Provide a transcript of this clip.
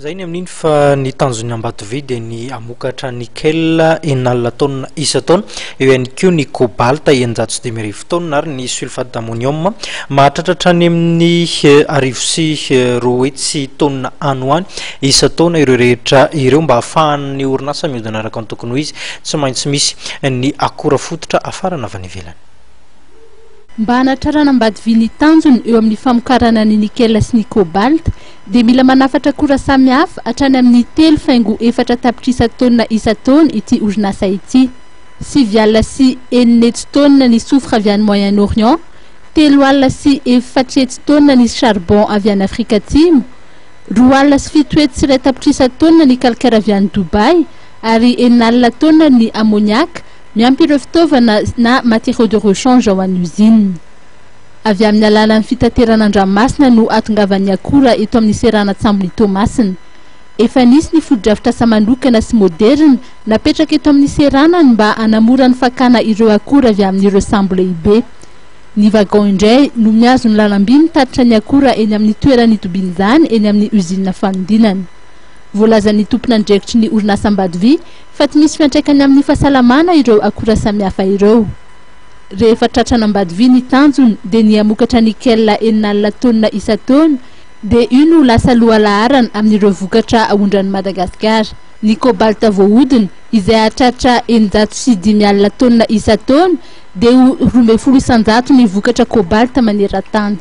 Zay ny amin'iny fa ny tanjony Ambatovy dia ny amokatra nickel enina taona isa-taona, eo ihany koa ny cobalt eninjato sy dimy arivo taona ary ny sulfate d'ammonium mahatratratra any amin'ny arivo sy roa hetsy taona any ho any isa-taona ireo rehetra ireo mba ahafahan'ny orinasa mihodina araka ny tokony ho izy, tsy maintsy misy ny akora fototra afarana avy any ivelany. Mba hanatrarana Ambatovy ny tanjony eo amin'ny famokarana ny nickel sy ny cobalt dia mila manafatra akora samihafa hatrany amin'ny 3,4 tapitrisa taona isa-taona ity orinasa ity. 9 alina sy 9 taona ny soufre avy any Moyen-Orient, 3 alina sy 4 taona ny charbon avy any Afrika Atsimo, 2 alina sy 7 tapitrisa taona ny calcaire avy any Dubai ary 9 alina taona ny ammoniac miampy ireo fitaovana na matériaux de rechange ao any usine. Avy amin'ny alalan'ny fitateran'an-dranomasina no atongavan'ny akora eto amin'ny serana Tsambo ny Tomasina. Efa nisy ny foto-dravitra asa manokana sy moderna napetraka eto amin'ny serana mba hanamora ny fakana ireo akora avy amin'ireo sambo lehibe. Ny vagon indray no miazo ny lalam-by mitatitra ny akora eny amin'ny toerany itobiany izany eny amin'ny usine fanodinana. Voalazan'ny tompon'andraikitry ny orinasa Ambatovy fa tsy misy fiantraikany amin'ny fahasalamana ireo akora samihafa ireo. Rehefa tratrana Ambatovy ny tanjony dia ny amokatra nickel enina alina taona isa-taona dia io no lasa lohalaharana amin'ireo vokatra ahondrany Madagasikara. Ny cobalt voahodina izay hahatratra 905 alina taona isa-taona dia 1200 ny vokatra cobalt maneran-tany.